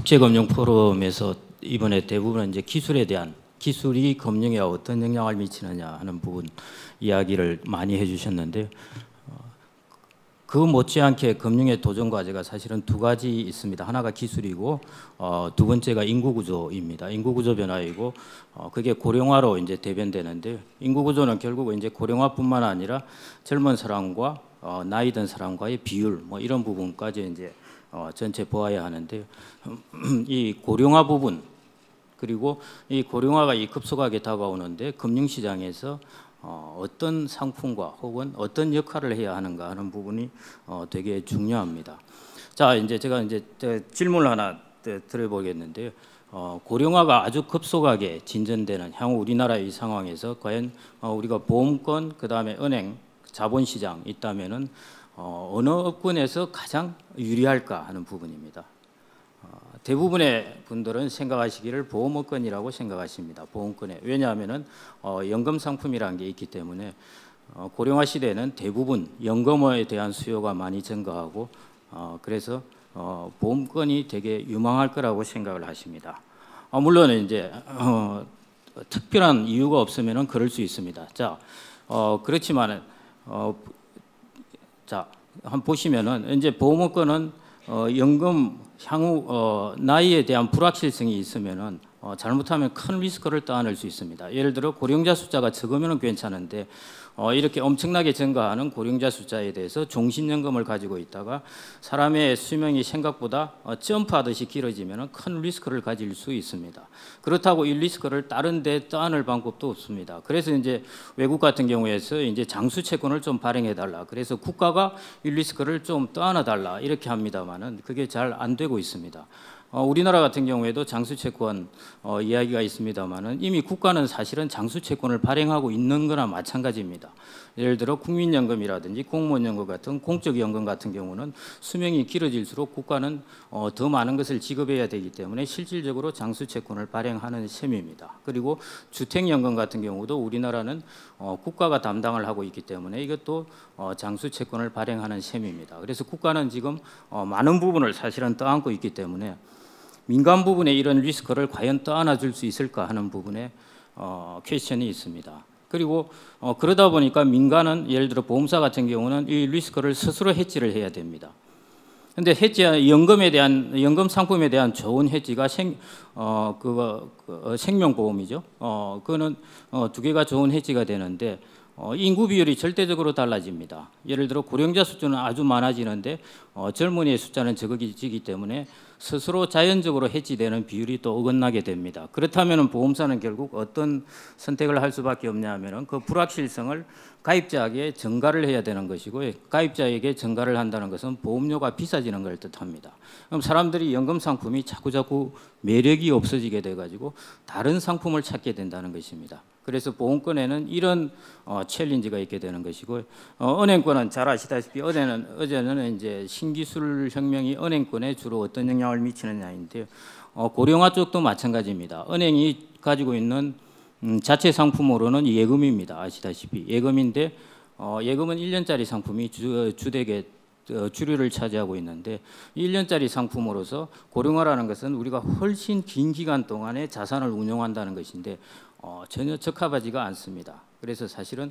국제금융 포럼에서 이번에 대부분 이제 기술이 금융에 어떤 영향을 미치느냐 하는 부분 이야기를 많이 해주셨는데, 그 못지않게 금융의 도전 과제가 사실은 두 가지 있습니다. 하나가 기술이고 두 번째가 인구 구조입니다. 인구 구조 변화이고 그게 고령화로 이제 대변되는데, 인구 구조는 결국 이제 고령화뿐만 아니라 젊은 사람과 나이 든 사람과의 비율 뭐 이런 부분까지 이제 전체 보아야 하는데, 이 고령화 부분 그리고 이 고령화가 이 급속하게 다가오는데 금융시장에서 어떤 상품과 혹은 어떤 역할을 해야 하는가 하는 부분이 되게 중요합니다. 자, 이제 제가 질문을 하나 드려보겠는데요. 고령화가 아주 급속하게 진전되는 향후 우리나라의 이 상황에서 과연 우리가 보험권, 그다음에 은행, 자본시장 있다면은 어느 업군에서 가장 유리할까 하는 부분입니다. 대부분의 분들은 생각하시기를 보험업권이라고 생각하십니다. 보험권에. 왜냐하면은 연금 상품이라는 게 있기 때문에 고령화 시대에는 대부분 연금에 대한 수요가 많이 증가하고 그래서 보험권이 되게 유망할 거라고 생각을 하십니다. 물론 이제 특별한 이유가 없으면은 그럴 수 있습니다. 자, 그렇지만은 자, 한번 보시면은 이제 보험업권은 연금 향후 나이에 대한 불확실성이 있으면은 잘못하면 큰 리스크를 떠안을 수 있습니다. 예를 들어 고령자 숫자가 적으면은 괜찮은데 이렇게 엄청나게 증가하는 고령자 숫자에 대해서 종신연금을 가지고 있다가 사람의 수명이 생각보다 점프하듯이 길어지면은 큰 리스크를 가질 수 있습니다. 그렇다고 이 리스크를 다른 데 떠안을 방법도 없습니다. 그래서 이제 외국 같은 경우에서 이제 장수채권을 좀 발행해 달라. 그래서 국가가 이 리스크를 좀 떠안아 달라 이렇게 합니다만은 그게 잘 안 되고 있습니다. 우리나라 같은 경우에도 장수채권 이야기가 있습니다만은 이미 국가는 사실은 장수채권을 발행하고 있는 거나 마찬가지입니다. 예를 들어 국민연금이라든지 공무원연금 같은 공적연금 같은 경우는 수명이 길어질수록 국가는 더 많은 것을 지급해야 되기 때문에 실질적으로 장수채권을 발행하는 셈입니다. 그리고 주택연금 같은 경우도 우리나라는 국가가 담당을 하고 있기 때문에 이것도 장수채권을 발행하는 셈입니다. 그래서 국가는 지금 많은 부분을 사실은 떠안고 있기 때문에 민간 부분에 이런 리스크를 과연 떠안아 줄 수 있을까 하는 부분에 퀘스천이 있습니다. 그리고 그러다 보니까 민간은 예를 들어 보험사 같은 경우는 이 리스크를 스스로 해지를 해야 됩니다. 근데 연금 상품에 대한 좋은 해지가 생명보험이죠. 그거는 두 개가 좋은 해지가 되는데 인구 비율이 절대적으로 달라집니다. 예를 들어 고령자 숫자는 아주 많아지는데 젊은이의 숫자는 적어지기 때문에 스스로 자연적으로 해지되는 비율이 또 어긋나게 됩니다. 그렇다면 보험사는 결국 어떤 선택을 할 수밖에 없냐면은 그 불확실성을 가입자에게 전가를 해야 되는 것이고, 가입자에게 전가를 한다는 것은 보험료가 비싸지는 걸 뜻합니다. 그럼 사람들이 연금 상품이 자꾸자꾸 매력이 없어지게 돼가지고 다른 상품을 찾게 된다는 것입니다. 그래서 보험권에는 이런 챌린지가 있게 되는 것이고, 은행권은 잘 아시다시피 어제는 이제 신기술 혁명이 은행권에 주로 어떤 영향을 미치느냐인데요. 고령화 쪽도 마찬가지입니다. 은행이 가지고 있는 자체 상품으로는 예금입니다. 아시다시피 예금인데 예금은 1년짜리 상품이 주되게 주류를 차지하고 있는데 1년짜리 상품으로서 고령화라는 것은 우리가 훨씬 긴 기간 동안에 자산을 운용한다는 것인데 전혀 적합하지가 않습니다. 그래서 사실은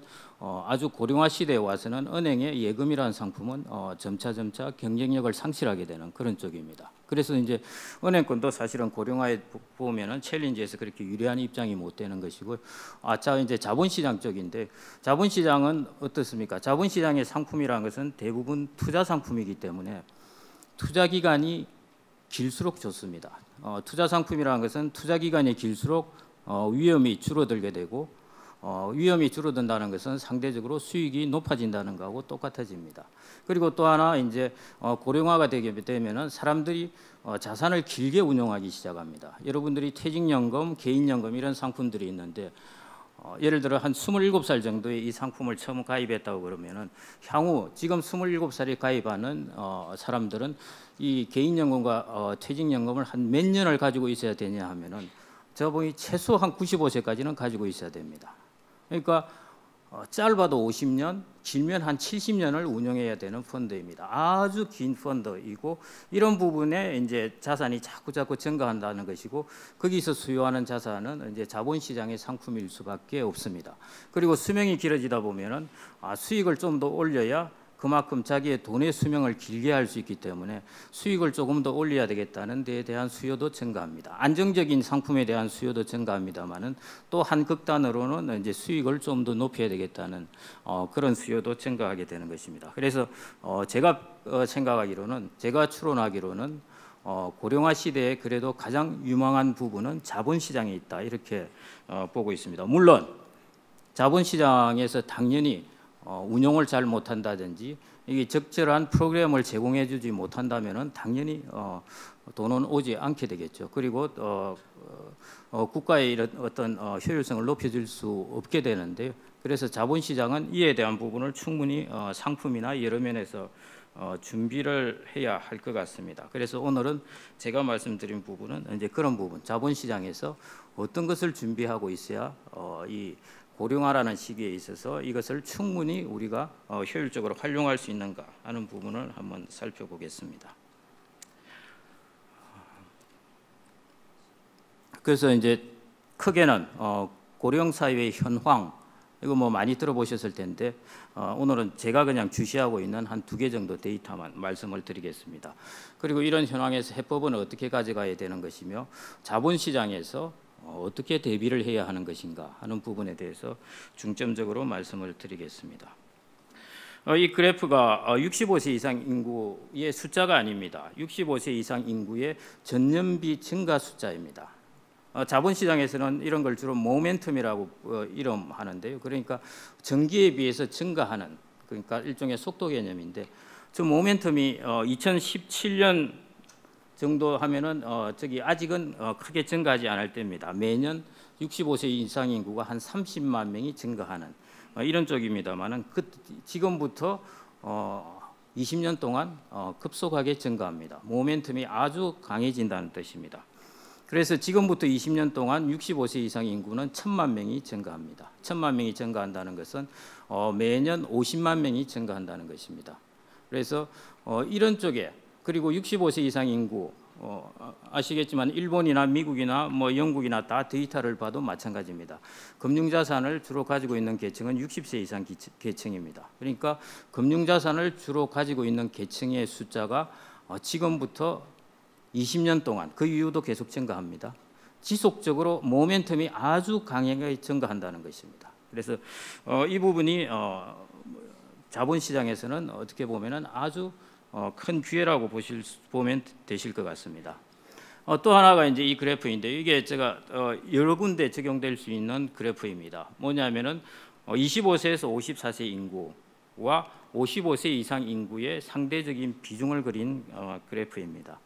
아주 고령화 시대에 와서는 은행의 예금이라는 상품은 점차 경쟁력을 상실하게 되는 그런 쪽입니다. 그래서 이제 은행권도 사실은 고령화에 보면은 챌린지에서 그렇게 유리한 입장이 못 되는 것이고, 자 이제 자본시장 쪽인데 자본시장은 어떻습니까? 자본시장의 상품이라는 것은 대부분 투자 상품이기 때문에 투자 기간이 길수록 좋습니다. 투자 상품이라는 것은 투자 기간이 길수록 위험이 줄어들게 되고 위험이 줄어든다는 것은 상대적으로 수익이 높아진다는 거하고 똑같아집니다. 그리고 또 하나 이제 고령화가 되게 되면은 사람들이 자산을 길게 운용하기 시작합니다. 여러분들이 퇴직연금, 개인연금 이런 상품들이 있는데 예를 들어 한 27살 정도에 이 상품을 처음 가입했다고 그러면은 향후 지금 27살에 가입하는 사람들은 이 개인연금과 퇴직연금을 한 몇 년을 가지고 있어야 되냐 하면은 저분이 최소 한 95세까지는 가지고 있어야 됩니다. 그러니까 짧아도 50년, 길면 한 70년을 운영해야 되는 펀드입니다. 아주 긴 펀드이고 이런 부분에 이제 자산이 자꾸 증가한다는 것이고 거기서 수요하는 자산은 이제 자본시장의 상품일 수밖에 없습니다. 그리고 수명이 길어지다 보면은 수익을 좀 더 올려야 그만큼 자기의 돈의 수명을 길게 할 수 있기 때문에 수익을 조금 더 올려야 되겠다는 데에 대한 수요도 증가합니다. 안정적인 상품에 대한 수요도 증가합니다만은 또 한 극단으로는 이제 수익을 좀 더 높여야 되겠다는 그런 수요도 증가하게 되는 것입니다. 그래서 제가 생각하기로는 제가 추론하기로는 고령화 시대에 그래도 가장 유망한 부분은 자본시장에 있다 이렇게 보고 있습니다. 물론 자본시장에서 당연히 운용을 잘 못한다든지 이게 적절한 프로그램을 제공해주지 못한다면은 당연히 돈은 오지 않게 되겠죠. 그리고 국가의 이런 어떤 효율성을 높여줄 수 없게 되는데요. 그래서 자본시장은 이에 대한 부분을 충분히 상품이나 여러 면에서 준비를 해야 할 것 같습니다. 그래서 오늘은 제가 말씀드린 부분은 이제 그런 부분, 자본시장에서 어떤 것을 준비하고 있어야 이 고령화라는 시기에 있어서 이것을 충분히 우리가 효율적으로 활용할 수 있는가 하는 부분을 한번 살펴보겠습니다. 그래서 이제 크게는 고령 사회의 현황 이거 뭐 많이 들어보셨을 텐데 오늘은 제가 그냥 주시하고 있는 한 2개 정도 데이터만 말씀을 드리겠습니다. 그리고 이런 현황에서 해법은 어떻게 가져가야 되는 것이며 자본시장에서 어떻게 대비를 해야 하는 것인가 하는 부분에 대해서 중점적으로 말씀을 드리겠습니다. 이 그래프가 65세 이상 인구의 숫자가 아닙니다. 65세 이상 인구의 전년비 증가 숫자입니다. 자본시장에서는 이런 걸 주로 모멘텀이라고 이름하는데요. 그러니까 전기에 비해서 증가하는 그러니까 일종의 속도 개념인데 저 모멘텀이 2017년 정도 하면은 저기 아직은 크게 증가하지 않을 때입니다. 매년 65세 이상 인구가 한 30만 명이 증가하는 이런 쪽입니다만은 지금부터 20년 동안 급속하게 증가합니다. 모멘텀이 아주 강해진다는 뜻입니다. 그래서 지금부터 20년 동안 65세 이상 인구는 1,000만 명이 증가합니다. 1,000만 명이 증가한다는 것은 매년 50만 명이 증가한다는 것입니다. 그래서 이런 쪽에 그리고 65세 이상 인구 아시겠지만 일본이나 미국이나 뭐 영국이나 다 데이터를 봐도 마찬가지입니다. 금융자산을 주로 가지고 있는 계층은 60세 이상 계층입니다. 그러니까 금융자산을 주로 가지고 있는 계층의 숫자가 지금부터 20년 동안 그 이후도 계속 증가합니다. 지속적으로 모멘텀이 아주 강하게 증가한다는 것입니다. 그래서 이 부분이 자본시장에서는 어떻게 보면은 아주 큰 기회라고 보면 되실 것 같습니다. 또 하나가 이제 이 그래프인데 이게 제가 여러 군데 적용될 수 있는 그래프입니다. 뭐냐면은 25세에서 54세 인구와 55세 이상 인구의 상대적인 비중을 그린 그래프입니다.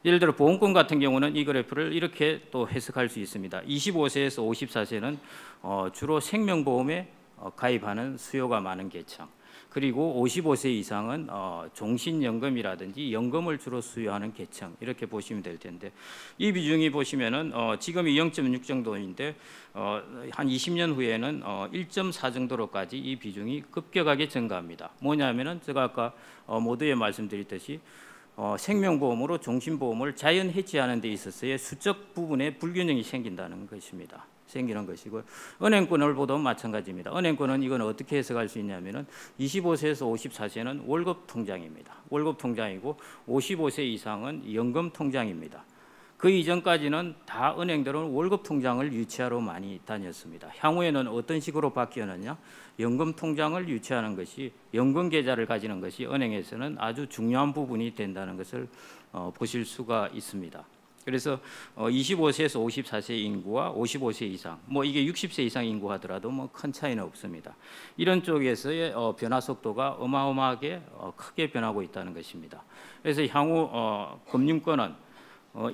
예를 들어 보험금 같은 경우는 이 그래프를 이렇게 또 해석할 수 있습니다. 25세에서 54세는 주로 생명보험에 가입하는 수요가 많은 계층. 그리고 55세 이상은 종신연금이라든지 연금을 주로 수요하는 계층 이렇게 보시면 될 텐데 이 비중이 보시면은 지금이 0.6 정도인데 한 20년 후에는 1.4 정도로까지 이 비중이 급격하게 증가합니다. 뭐냐면은 제가 아까 모두에 말씀드렸듯이 생명보험으로 종신보험을 자연 해지하는 데 있어서의 수적 부분에 불균형이 생긴다는 것입니다. 생기는 것이고 은행권을 보도 마찬가지입니다. 은행권은 이건 어떻게 해석할 수 있냐면은 25세에서 54세는 월급 통장입니다. 월급 통장이고 55세 이상은 연금 통장입니다. 그 이전까지는 다 은행들은 월급 통장을 유치하러 많이 다녔습니다. 향후에는 어떤 식으로 바뀌었느냐? 연금 통장을 유치하는 것이 연금 계좌를 가지는 것이 은행에서는 아주 중요한 부분이 된다는 것을 보실 수가 있습니다. 그래서 25세에서 54세 인구와 55세 이상, 뭐 이게 60세 이상 인구 하더라도 뭐 큰 차이는 없습니다. 이런 쪽에서의 변화 속도가 어마어마하게 크게 변하고 있다는 것입니다. 그래서 향후 금융권은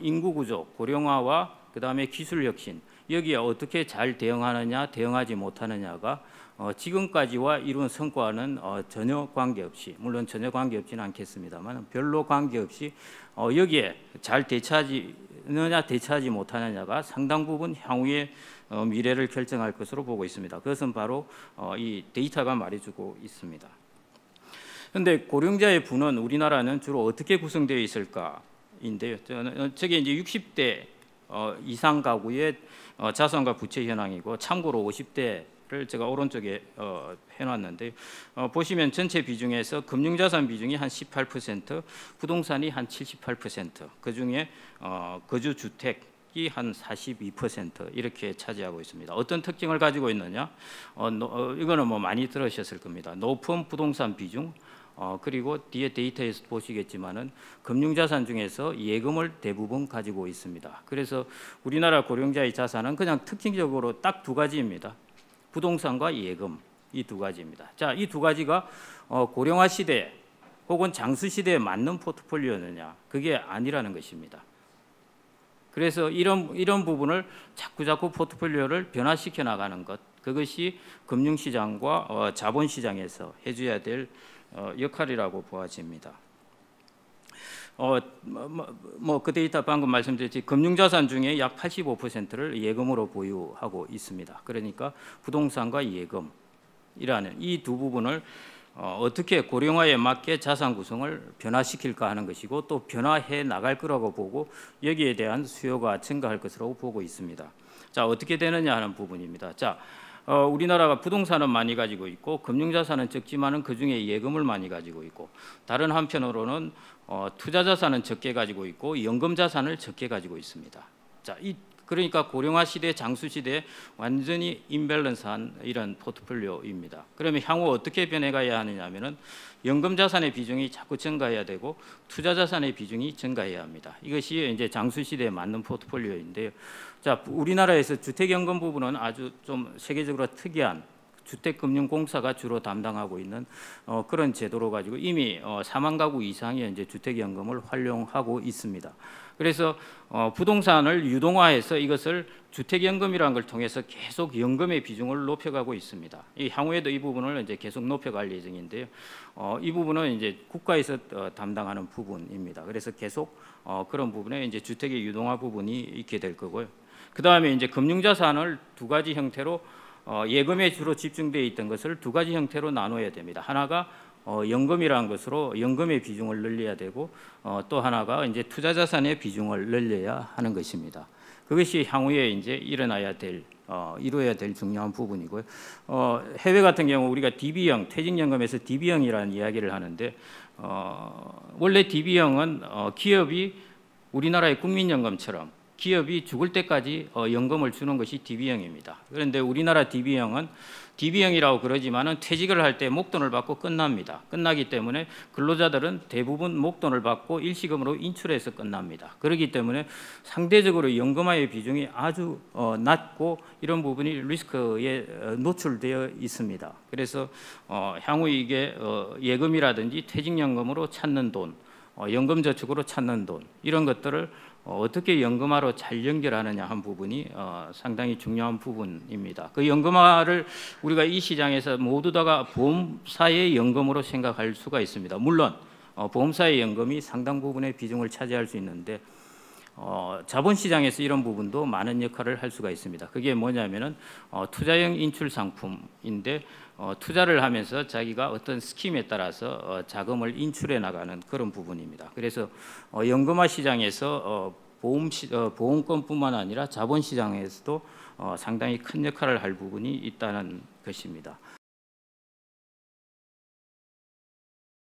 인구 구조, 고령화와 그다음에 기술 혁신 여기에 어떻게 잘 대응하느냐, 대응하지 못하느냐가 지금까지와 이룬 성과는 전혀 관계없이 물론 전혀 관계없지는 않겠습니다만 별로 관계없이 여기에 잘 대처하지 대처하느냐 대처하지 못하느냐가 상당 부분 향후의 미래를 결정할 것으로 보고 있습니다. 그것은 바로 이 데이터가 말해주고 있습니다. 그런데 고령자의 부는 우리나라는 주로 어떻게 구성되어 있을까인데요. 저게 이제 60대 이상 가구의 자산과 부채 현황이고, 참고로 50대를 제가 오른쪽에 해놨는데, 보시면 전체 비중에서 금융자산 비중이 한 18%, 부동산이 한 78%, 그중에 거주주택이 한 42% 이렇게 차지하고 있습니다. 어떤 특징을 가지고 있느냐? 이거는 뭐 많이 들으셨을 겁니다. 높은 부동산 비중, 그리고 뒤에 데이터에서 보시겠지만은 금융자산 중에서 예금을 대부분 가지고 있습니다. 그래서 우리나라 고령자의 자산은 그냥 특징적으로 딱 두 가지입니다. 부동산과 예금, 이 두 가지입니다. 자, 이 두 가지가 고령화 시대 혹은 장수 시대에 맞는 포트폴리오느냐? 그게 아니라는 것입니다. 그래서 이런 부분을 자꾸 포트폴리오를 변화시켜 나가는 것, 그것이 금융시장과 자본시장에서 해줘야 될 역할이라고 보아집니다. 그 데이터 방금 말씀드렸지, 금융자산 중에 약 85%를 예금으로 보유하고 있습니다. 그러니까 부동산과 예금이라는 이 두 부분을 어떻게 고령화에 맞게 자산 구성을 변화시킬까 하는 것이고, 또 변화해 나갈 거라고 보고 여기에 대한 수요가 증가할 것으로 보고 있습니다. 자, 어떻게 되느냐 하는 부분입니다. 자, 우리나라가 부동산은 많이 가지고 있고 금융자산은 적지만은 그중에 예금을 많이 가지고 있고, 다른 한편으로는 투자자산은 적게 가지고 있고 연금자산을 적게 가지고 있습니다. 자, 그러니까 고령화 시대, 장수 시대에 완전히 임밸런스한 이런 포트폴리오입니다. 그러면 향후 어떻게 변해가야 하느냐 하면은 연금자산의 비중이 자꾸 증가해야 되고 투자자산의 비중이 증가해야 합니다. 이것이 이제 장수 시대에 맞는 포트폴리오인데요. 자, 우리나라에서 주택연금 부분은 아주 좀 세계적으로 특이한 주택금융공사가 주로 담당하고 있는 그런 제도로 가지고 이미 4만 가구 이상의 이제 주택연금을 활용하고 있습니다. 그래서 부동산을 유동화해서 이것을 주택연금이라는 걸 통해서 계속 연금의 비중을 높여가고 있습니다. 향후에도 이 부분을 이제 계속 높여갈 예정인데요. 이 부분은 이제 국가에서 담당하는 부분입니다. 그래서 계속 그런 부분에 이제 주택의 유동화 부분이 있게 될 거고요. 그 다음에 이제 금융자산을 두 가지 형태로 예금에 주로 집중되어 있던 것을 두 가지 형태로 나눠야 됩니다. 하나가 연금이라는 것으로 연금의 비중을 늘려야 되고, 또 하나가 이제 투자자산의 비중을 늘려야 하는 것입니다. 그것이 향후에 이제 이뤄야 될 중요한 부분이고요. 해외 같은 경우 우리가 DB형, 퇴직연금에서 DB형이라는 이야기를 하는데, 원래 DB형은 기업이 우리나라의 국민연금처럼 기업이 죽을 때까지 연금을 주는 것이 DB형입니다. 그런데 우리나라 DB형이라고 그러지만은 퇴직을 할 때 목돈을 받고 끝납니다. 끝나기 때문에 근로자들은 대부분 목돈을 받고 일시금으로 인출해서 끝납니다. 그렇기 때문에 상대적으로 연금화의 비중이 아주 낮고 이런 부분이 리스크에 노출되어 있습니다. 그래서 향후 이게 예금이라든지 퇴직연금으로 찾는 돈, 연금저축으로 찾는 돈, 이런 것들을 어떻게 연금화로 잘 연결하느냐 한 부분이 상당히 중요한 부분입니다. 그 연금화를 우리가 이 시장에서 모두 다가 보험사의 연금으로 생각할 수가 있습니다. 물론 보험사의 연금이 상당 부분의 비중을 차지할 수 있는데, 자본시장에서 이런 부분도 많은 역할을 할 수가 있습니다. 그게 뭐냐면은 투자형 인출 상품인데, 투자를 하면서 자기가 어떤 스킴에 따라서 자금을 인출해 나가는 그런 부분입니다. 그래서 연금화 시장에서 보험권뿐만 아니라 자본시장에서도 상당히 큰 역할을 할 부분이 있다는 것입니다.